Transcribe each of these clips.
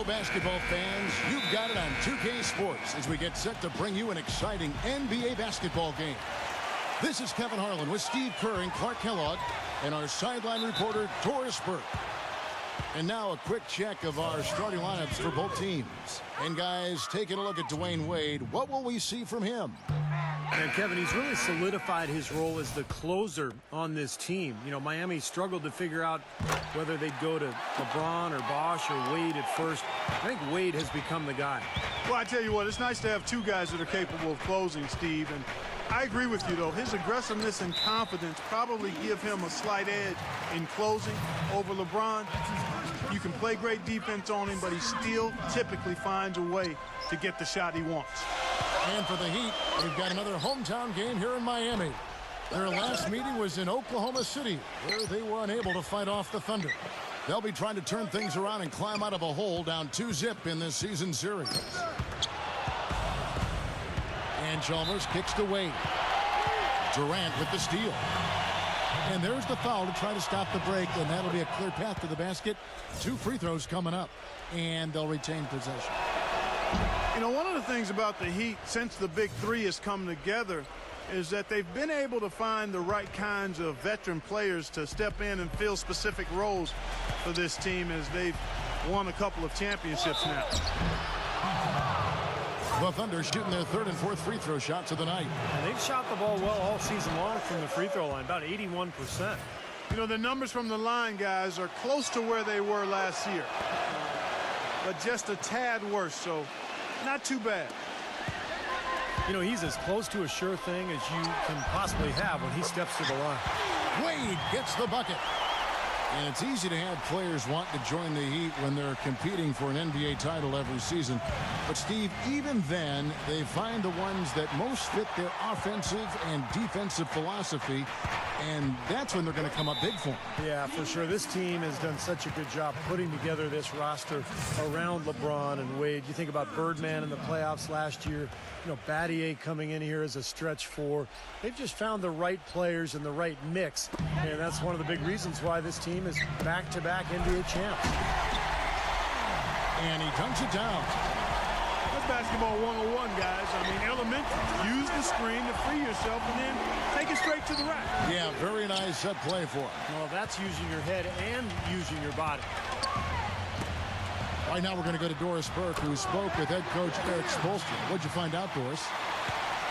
basketball fans, you've got it on 2K Sports as we get set to bring you an exciting NBA basketball game. This is Kevin Harlan with Steve Kerr and Clark Kellogg and our sideline reporter, Doris Burke. And now a quick check of our starting lineups for both teams. And guys, taking a look at Dwayne Wade, what will we see from him? And Kevin, he's really solidified his role as the closer on this team. You know, Miami struggled to figure out whether they'd go to LeBron or Bosh or Wade at first. I think Wade has become the guy. Well, I tell you what, it's nice to have two guys that are capable of closing, Steve. And I agree with you, though. His aggressiveness and confidence probably give him a slight edge in closing over LeBron. You can play great defense on him, but he still typically finds a way to get the shot he wants. And for the Heat, we've got another hometown game here in Miami. Their last meeting was in Oklahoma City, where they were unable to fight off the Thunder. They'll be trying to turn things around and climb out of a hole down 2-zip in this season series. And Chalmers kicks to Wade. Durant with the steal. And there's the foul to try to stop the break, and that'll be a clear path to the basket. 2 free throws coming up, and they'll retain possession. You know, one of the things about the Heat since the Big Three has come together is that they've been able to find the right kinds of veteran players to step in and fill specific roles for this team as they've won a couple of championships now. The Thunder shooting their 3rd and 4th free throw shots of the night. And they've shot the ball well all season long from the free throw line, about 81%. You know, the numbers from the line, guys, are close to where they were last year, but just a tad worse, so not too bad. You know, he's as close to a sure thing as you can possibly have when he steps to the line. Wade gets the bucket. And it's easy to have players want to join the Heat when they're competing for an NBA title every season. But, Steve, even then, they find the ones that most fit their offensive and defensive philosophy, and that's when they're going to come up big for them. Yeah, for sure. This team has done such a good job putting together this roster around LeBron and Wade. You think about Birdman in the playoffs last year. You know, Battier coming in here as a stretch 4. They've just found the right players and the right mix, and that's one of the big reasons why this team is back-to-back NBA champs. And he dunks it down. That's basketball 101, guys. I mean, elementary. Use the screen to free yourself and then take it straight to the rack. Yeah, very nice set play for him. Well, that's using your head and using your body. Right now we're going to go to Doris Burke, who spoke with head coach Erik Spoelstra. What'd you find out, Doris?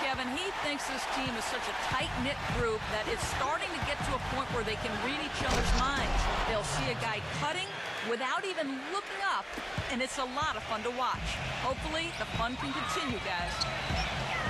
Kevin, he thinks this team is such a tight-knit group that it's starting to get to a point where they can read each other's minds. They'll see a guy cutting without even looking up, and it's a lot of fun to watch. Hopefully, the fun can continue, guys.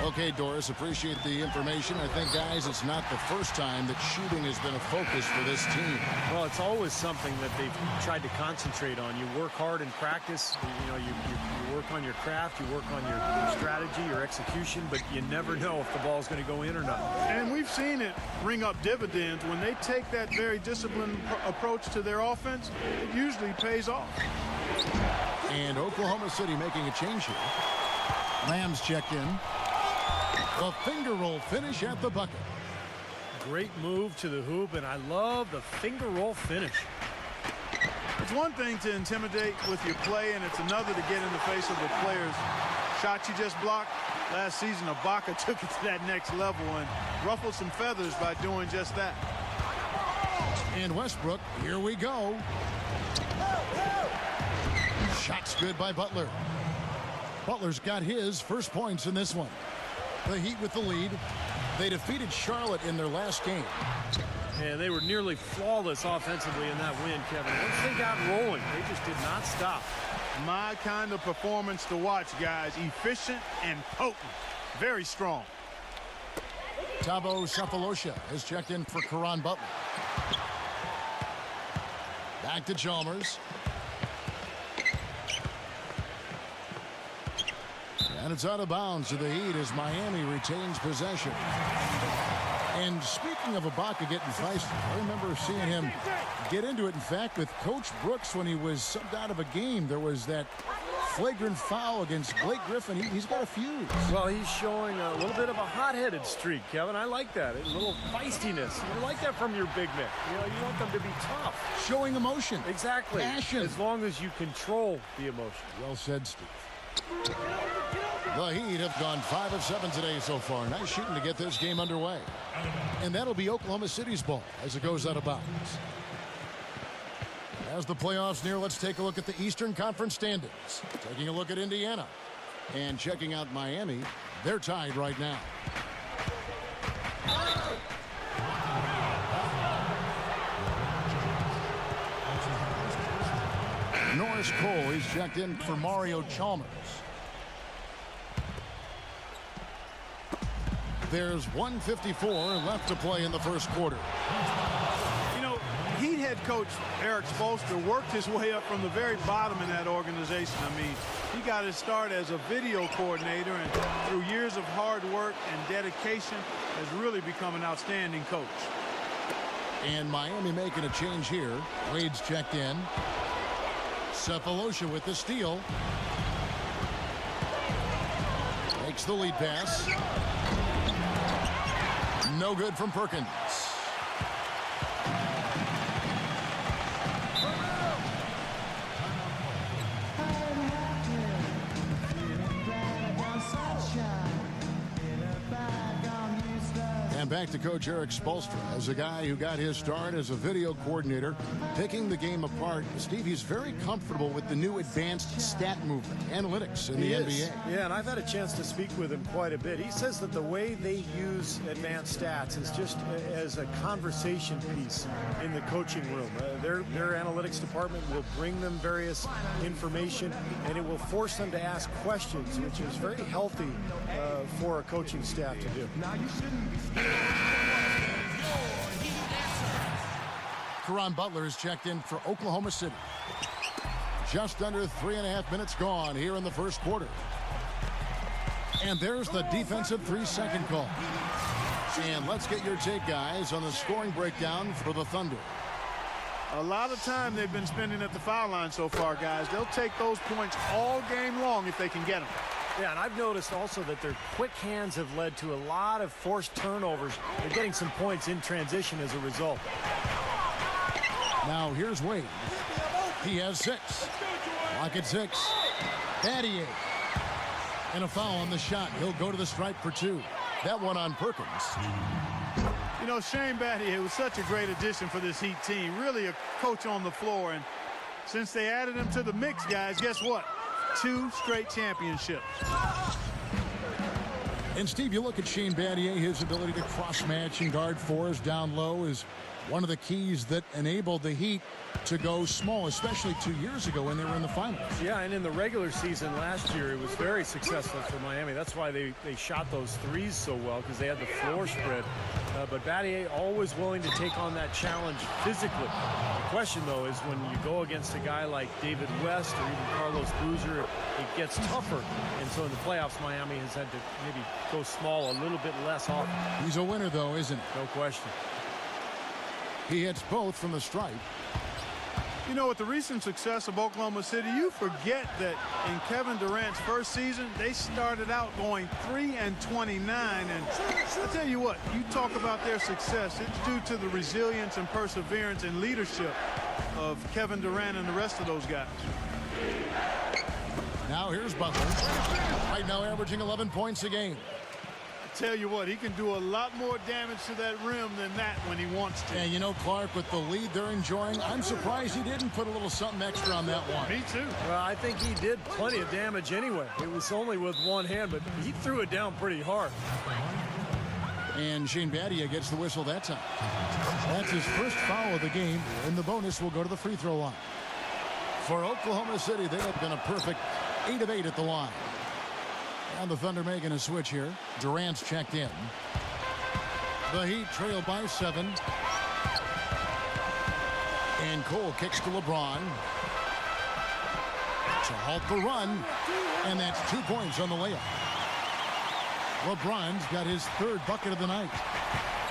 Okay, Doris, appreciate the information. I think, guys, it's not the first time that shooting has been a focus for this team. Well, it's always something that they've tried to concentrate on. You work hard in practice. You know, you work on your craft, you work on your strategy, your execution, but you never know if the ball's going to go in or not. And we've seen it ring up dividends. When they take that very disciplined approach to their offense, it usually pays off. And Oklahoma City making a change here. Lamb's checked in. The finger roll finish at the bucket. Great move to the hoop, and I love the finger roll finish. It's one thing to intimidate with your play, and it's another to get in the face of the players. Shot you just blocked last season, Ibaka took it to that next level and ruffled some feathers by doing just that. And Westbrook, here we go. Shot's good by Butler. Butler's got his first points in this one. The Heat with the lead. They defeated Charlotte in their last game. And they were nearly flawless offensively in that win, Kevin. Once they got rolling, they just did not stop. My kind of performance to watch, guys. Efficient and potent. Very strong. Thabo Sefolosha has checked in for Caron Butler. Back to Chalmers. And it's out of bounds to the Heat as Miami retains possession. And speaking of Ibaka getting feisty, I remember seeing him get into it. In fact, with Coach Brooks when he was subbed out of a game, there was that flagrant foul against Blake Griffin. He's got a fuse. Well, he's showing a little bit of a hot-headed streak, Kevin. I like that. A little feistiness. You like that from your big men. You want them to be tough. Showing emotion. Exactly. Passion. As long as you control the emotion. Well said, Steve. The Heat have gone 5 of 7 today so far. Nice shooting to get this game underway. And that'll be Oklahoma City's ball as it goes out of bounds. As the playoffs near, let's take a look at the Eastern Conference standings. Taking a look at Indiana. And checking out Miami. They're tied right now. Norris Cole, he's checked in for Mario Chalmers. There's 1:54 left to play in the first quarter. You know, Heat head coach Eric Spoelstra worked his way up from the very bottom in that organization. I mean, he got his start as a video coordinator, and through years of hard work and dedication has really become an outstanding coach. And Miami making a change here. Wade's checked in. Cephalosha with the steal. Makes the lead pass. No good from Perkins. And back to Coach Eric Spoelstra as a guy who got his start as a video coordinator, picking the game apart. Steve, he's very comfortable with the new advanced stat movement, analytics in the NBA. Yeah, and I've had a chance to speak with him quite a bit. He says that the way they use advanced stats is just as a conversation piece in the coaching room. Their analytics department will bring them various information, and it will force them to ask questions, which is very healthy for a coaching staff to do. Caron Butler is checked in for Oklahoma City. Just under 3.5 minutes gone here in the first quarter. And there's the defensive 3-second call. And let's get your take, guys, on the scoring breakdown for the Thunder. A lot of time they've been spending at the foul line so far, guys. They'll take those points all game long if they can get them. Yeah, and I've noticed also that their quick hands have led to a lot of forced turnovers. They're getting some points in transition as a result. Now here's Wade. He has 6. Lock at 6. Battier. And a foul on the shot. He'll go to the stripe for 2. That one on Perkins. You know, Shane Battier was such a great addition for this Heat team. Really a coach on the floor. And since they added him to the mix, guys, guess what? 2 straight championships. And Steve, you look at Shane Battier, his ability to cross-match and guard fours down low is one of the keys that enabled the Heat to go small, especially 2 years ago when they were in the finals. Yeah, and in the regular season last year, it was very successful for Miami. That's why they shot those threes so well, because they had the floor spread. But Battier always willing to take on that challenge physically. The question, though, is when you go against a guy like David West or even Carlos Boozer, it gets tougher. And so in the playoffs, Miami has had to maybe go small a little bit less often. He's a winner, though, isn't he? No question. He hits both from the stripe. You know, with the recent success of Oklahoma City, you forget that in Kevin Durant's first season, they started out going 3-29. And I tell you what, you talk about their success, it's due to the resilience and perseverance and leadership of Kevin Durant and the rest of those guys. Now here's Butler. Right now averaging 11 points a game. Tell you what, he can do a lot more damage to that rim than that when he wants to. And you know, Clark, with the lead they're enjoying, I'm surprised he didn't put a little something extra on that one. Me too. Well, I think he did plenty of damage anyway. It was only with one hand, but he threw it down pretty hard. And Shane Battier gets the whistle that time. That's his first foul of the game, and the bonus will go to the free throw line. For Oklahoma City, they have been a perfect 8 of 8 at the line. And the Thunder making a switch here. Durant's checked in. The Heat trail by 7. And Cole kicks to LeBron to halt the run. And that's 2 points on the layup. LeBron's got his 3rd bucket of the night.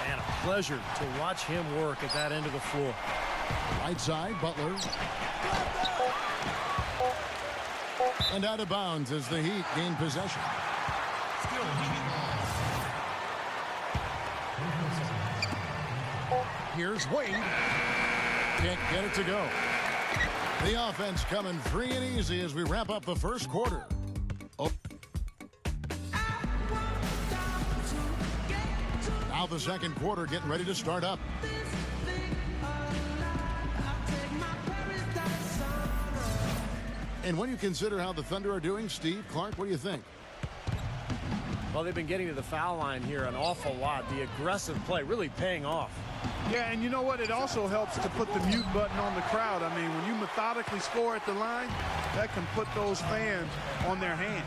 And a pleasure to watch him work at that end of the floor. Right side, Butler. And out of bounds as the Heat gain possession. Here's Wade. Can't get it to go. The offense coming free and easy as we wrap up the first quarter. Oh. Now the second quarter getting ready to start up. And when you consider how the Thunder are doing, Steve, Clark, what do you think? Well, they've been getting to the foul line here an awful lot. The aggressive play really paying off. Yeah, and you know what? It also helps to put the mute button on the crowd. I mean, when you methodically score at the line, that can put those fans on their hands.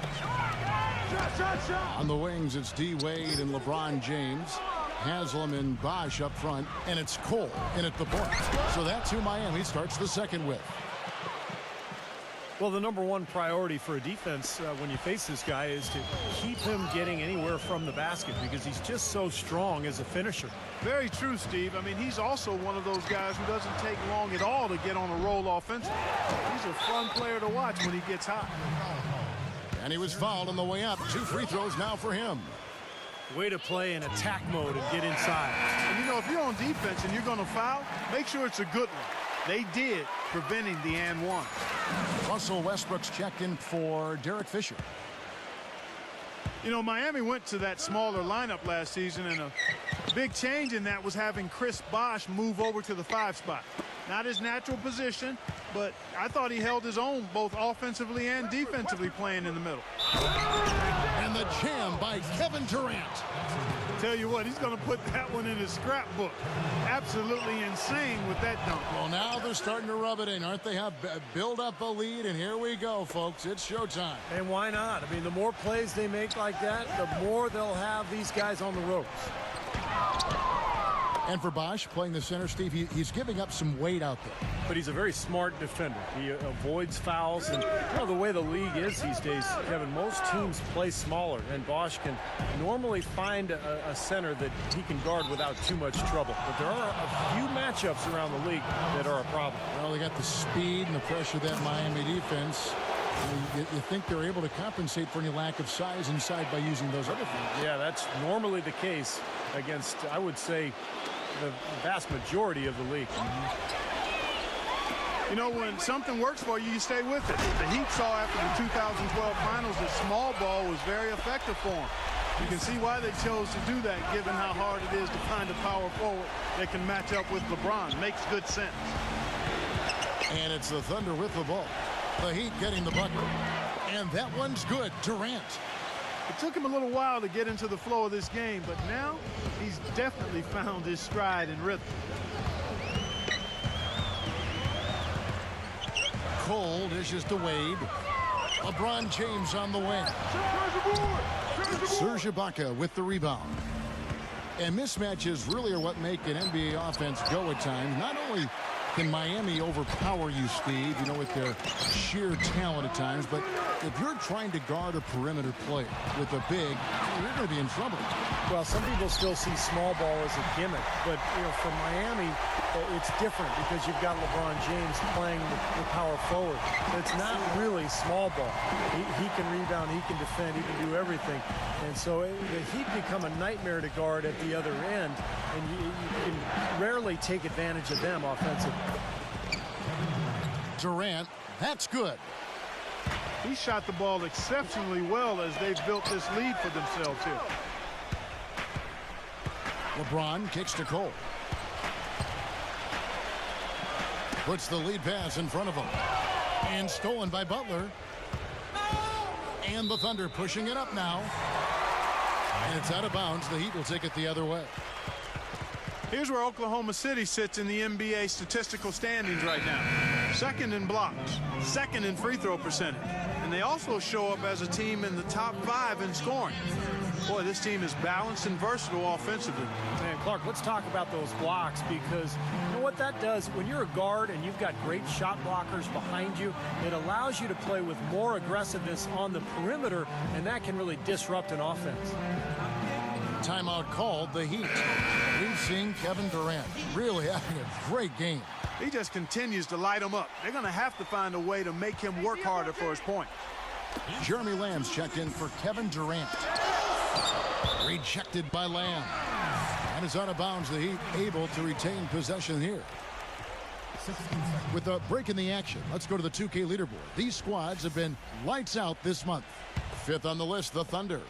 On the wings, it's D. Wade and LeBron James. Haslam and Bosh up front, and it's Cole in at the point. So that's who Miami starts the second with. Well, the number one priority for a defense when you face this guy is to keep him getting anywhere from the basket because he's just so strong as a finisher. Very true, Steve. I mean, he's also one of those guys who doesn't take long at all to get on a roll offensively. He's a fun player to watch when he gets hot. And he was fouled on the way up. 2 free throws now for him. Way to play in attack mode and get inside. And, you know, if you're on defense and you're going to foul, make sure it's a good one. They did, preventing the and one. Russell Westbrook's checked in for Derek Fisher. You know, Miami went to that smaller lineup last season, and a big change in that was having Chris Bosh move over to the 5 spot. Not his natural position, but I thought he held his own both offensively and defensively playing in the middle. And the jam by Kevin Durant. Tell you what, he's going to put that one in his scrapbook. Absolutely insane with that dunk. Well, now they're starting to rub it in, aren't they? Have build up a lead, and here we go, folks. It's showtime. And why not? I mean, the more plays they make like that, the more they'll have these guys on the ropes. And for Bosh, playing the center, Steve, he's giving up some weight out there. But he's a very smart defender. He avoids fouls. And you know, the way the league is these days, Kevin, most teams play smaller. And Bosh can normally find a center that he can guard without too much trouble. But there are a few matchups around the league that are a problem. Well, they got the speed and the pressure of that Miami defense. You think they're able to compensate for any lack of size inside by using those other things. Yeah, that's normally the case against, I would say, the vast majority of the league. You know, when something works for you, you stay with it. The Heat saw after the 2012 finals that small ball was very effective for them. You can see why they chose to do that, given how hard it is to find a power forward that can match up with LeBron. Makes good sense. And it's the Thunder with the ball. The Heat getting the bucket. And that one's good. Durant. It took him a little while to get into the flow of this game, but now he's definitely found his stride and rhythm. Cole dishes to Wade. LeBron James on the wing. Serge Ibaka with the rebound. And mismatches really are what make an NBA offense go at times. Not only can Miami overpower you, Steve, you know, with their sheer talent at times, but if you're trying to guard a perimeter player with a big, you're going to be in trouble. Well, some people still see small ball as a gimmick, but you know, for Miami, it's different because you've got LeBron James playing the power forward. It's not really small ball. He can rebound, he can defend, he can do everything. And so the Heat become a nightmare to guard at the other end, and you can rarely take advantage of them offensively. Durant, that's good. He shot the ball exceptionally well as they've built this lead for themselves here. LeBron kicks to Cole. Puts the lead pass in front of him. And stolen by Butler. And the Thunder pushing it up now. And it's out of bounds. The Heat will take it the other way. Here's where Oklahoma City sits in the NBA statistical standings right now. Second in blocks, second in free throw percentage. And they also show up as a team in the top 5 in scoring. Boy, this team is balanced and versatile offensively. Man, Clark, let's talk about those blocks, because you know what that does? When you're a guard and you've got great shot blockers behind you, it allows you to play with more aggressiveness on the perimeter, and that can really disrupt an offense. Timeout called. The Heat. We've seen Kevin Durant really having a great game. He just continues to light him up. They're going to have to find a way to make him work harder for his point. Jeremy Lamb's checked in for Kevin Durant. Rejected by Lamb. And is out of bounds. The Heat able to retain possession here. With a break in the action, let's go to the 2K leaderboard. These squads have been lights out this month. Fifth on the list, the Thunder.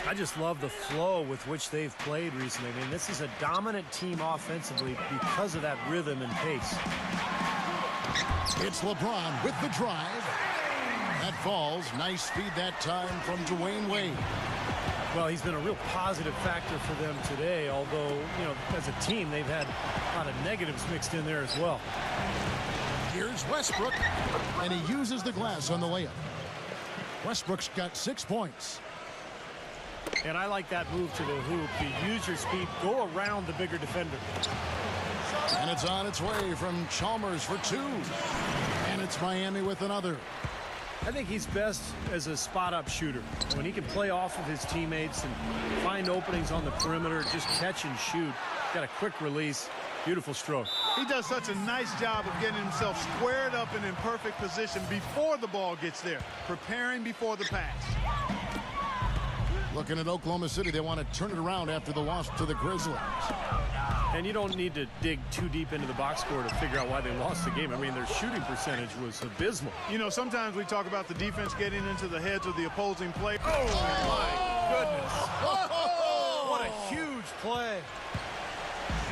I just love the flow with which they've played recently. I mean, this is a dominant team offensively because of that rhythm and pace. It's LeBron with the drive. That falls. Nice feed that time from Dwayne Wade. Well, he's been a real positive factor for them today, although, you know, as a team, they've had a lot of negatives mixed in there as well. Here's Westbrook, and he uses the glass on the layup. Westbrook's got 6 points. And I like that move to the hoop. You use your speed, go around the bigger defender. And it's on its way from Chalmers for 2. And it's Miami with another. I think he's best as a spot-up shooter. When he can play off of his teammates and find openings on the perimeter, just catch and shoot. Got a quick release. Beautiful stroke. He does such a nice job of getting himself squared up and in perfect position before the ball gets there, preparing before the pass. Looking at Oklahoma City, they want to turn it around after the loss to the Grizzlies. And you don't need to dig too deep into the box score to figure out why they lost the game. I mean, their shooting percentage was abysmal. You know, sometimes we talk about the defense getting into the heads of the opposing player. Oh, my goodness. What a huge play.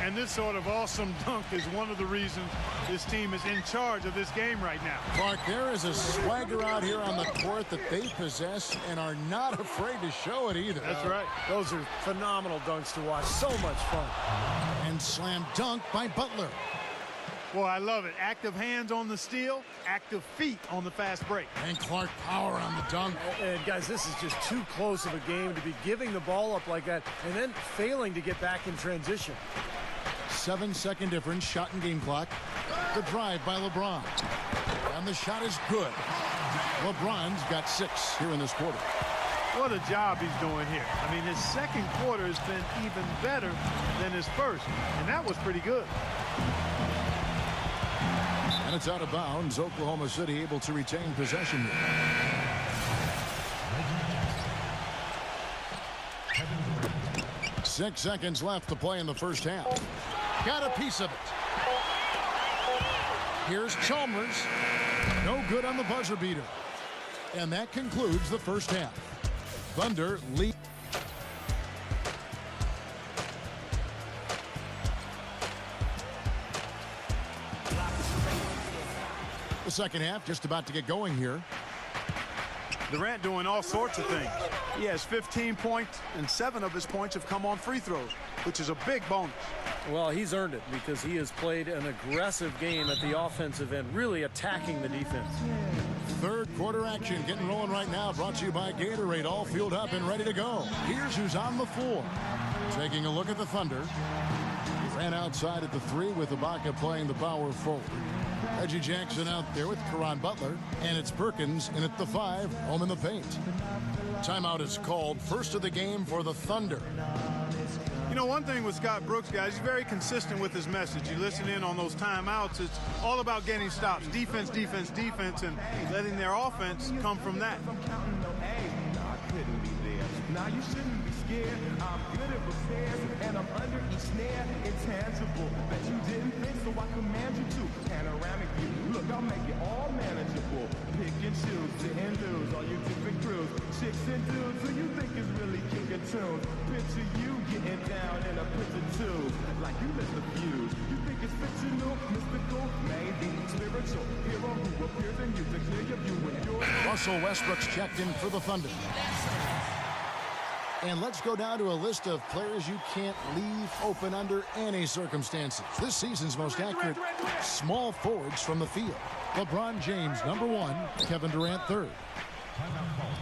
And this sort of awesome dunk is one of the reasons this team is in charge of this game right now. Clark, there is a swagger out here on the court that they possess and are not afraid to show it either. That's right. Those are phenomenal dunks to watch. So much fun. And slam dunk by Butler. Well, I love it. Active hands on the steal, active feet on the fast break. And Clark power on the dunk. And guys, this is just too close of a game to be giving the ball up like that and then failing to get back in transition. 7-second difference, shot and game clock. The drive by LeBron. And the shot is good. LeBron's got 6 here in this quarter. What a job he's doing here. I mean, his second quarter has been even better than his first, and that was pretty good. And it's out of bounds. Oklahoma City able to retain possession here. 6 seconds left to play in the first half. Got a piece of it. Here's Chalmers. No good on the buzzer beater. And that concludes the first half. Thunder lead. The second half just about to get going here. Durant doing all sorts of things. He has 15 points, and 7 of his points have come on free throws, which is a big bonus. Well, he's earned it because he has played an aggressive game at the offensive end, really attacking the defense. Third quarter action getting rolling right now, brought to you by Gatorade, all fueled up and ready to go. Here's who's on the floor. Taking a look at the Thunder. Ran outside at the 3 with Ibaka playing the power forward. Reggie Jackson out there with Caron Butler, and it's Perkins in at the 5, home in the paint. Timeout is called. First of the game for the Thunder. You know, one thing with Scott Brooks, guys, he's very consistent with his message. You listen in on those timeouts, it's all about getting stops. Defense, defense, defense, and letting their offense come from that. Now you shouldn't be scared. I'm good at repairs, and I'm under each snare. Intangible, bet you didn't think, so I command you to. Panoramic view, look, I'll make it all manageable. Pick and choose, sit and lose, all you different crews. Chicks and dudes who you think is really king of tunes. Picture you getting down in a picture tube, like you missed the fuse. You think it's fictional, mystical, maybe spiritual. Hero who appears in you to clear your view when you're... Russell Westbrook's checked in for the Thunder. And let's go down to a list of players you can't leave open under any circumstances. This season's most accurate small forwards from the field. LeBron James, number 1. Kevin Durant, 3rd.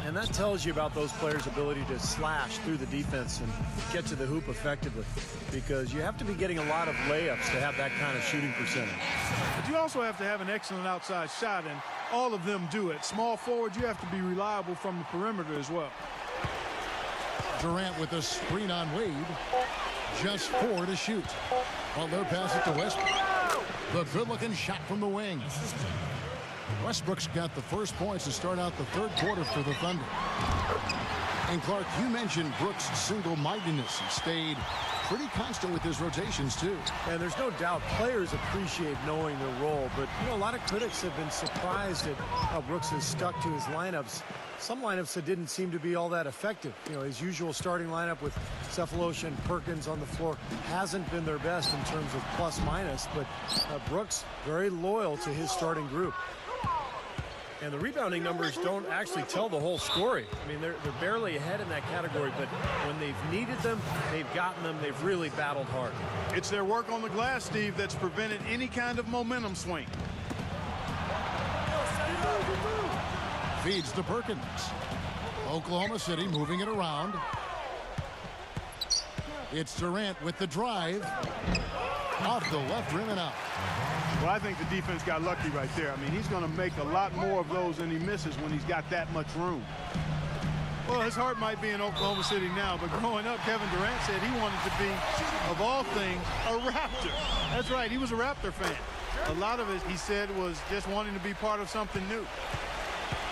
And that tells you about those players' ability to slash through the defense and get to the hoop effectively, because you have to be getting a lot of layups to have that kind of shooting percentage. But you also have to have an excellent outside shot, and all of them do it. Small forward, you have to be reliable from the perimeter as well. Durant with a screen on Wade. Just 4 to shoot. Butler pass it to Westbrook. The good-looking shot from the wing. Westbrook's got the first points to start out the third quarter for the Thunder. And Clark, you mentioned Brooks' single-mindedness. He stayed pretty constant with his rotations, too. And there's no doubt players appreciate knowing their role, but a lot of critics have been surprised at how Brooks has stuck to his lineups. Some lineups that didn't seem to be all that effective. His usual starting lineup with Sefolosha and Perkins on the floor hasn't been their best in terms of plus-minus, but Brooks very loyal to his starting group. And the rebounding numbers don't actually tell the whole story. I mean, they're barely ahead in that category, but when they've needed them, they've gotten them. They've really battled hard. It's their work on the glass, Steve, that's prevented any kind of momentum swing. Feeds to Perkins. Oklahoma City moving it around. It's Durant with the drive. Off the left rim and out. Well, I think the defense got lucky right there. I mean, he's going to make a lot more of those than he misses when he's got that much room. Well, his heart might be in Oklahoma City now, but growing up, Kevin Durant said he wanted to be, of all things, a Raptor. That's right, he was a Raptor fan. A lot of it, he said, was just wanting to be part of something new.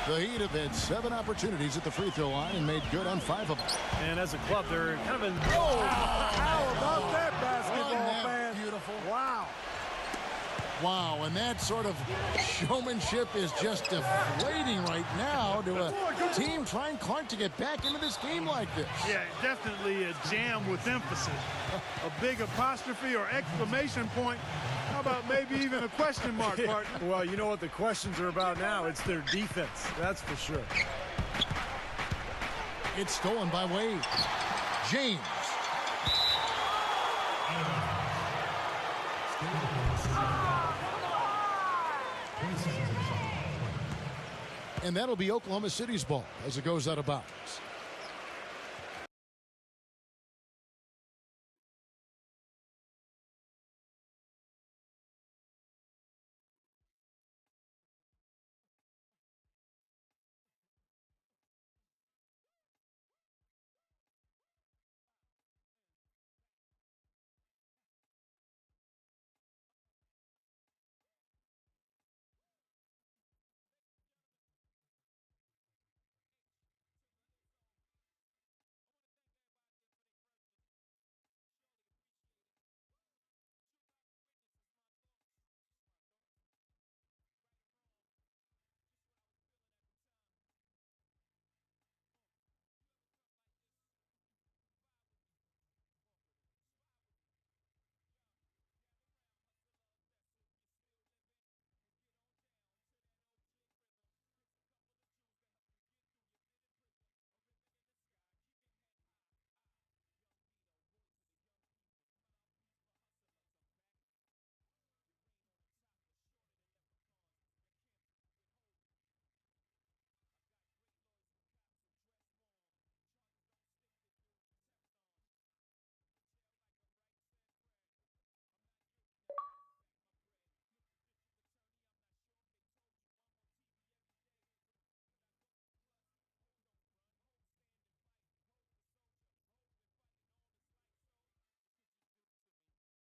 The Heat have had 7 opportunities at the free throw line and made good on 5 of them. And as a club, they're kind of in... Oh, how about that basketball, man? Beautiful. Wow. Wow, and that sort of showmanship is just deflating right now to a team trying, Clark, to get back into this game like this. Yeah, definitely a jam with emphasis. A big apostrophe or exclamation point. How about maybe even a question mark, partner? Well, you know what the questions are about now? It's their defense, that's for sure. It's stolen by Wade. James. And that'll be Oklahoma City's ball as it goes out of bounds.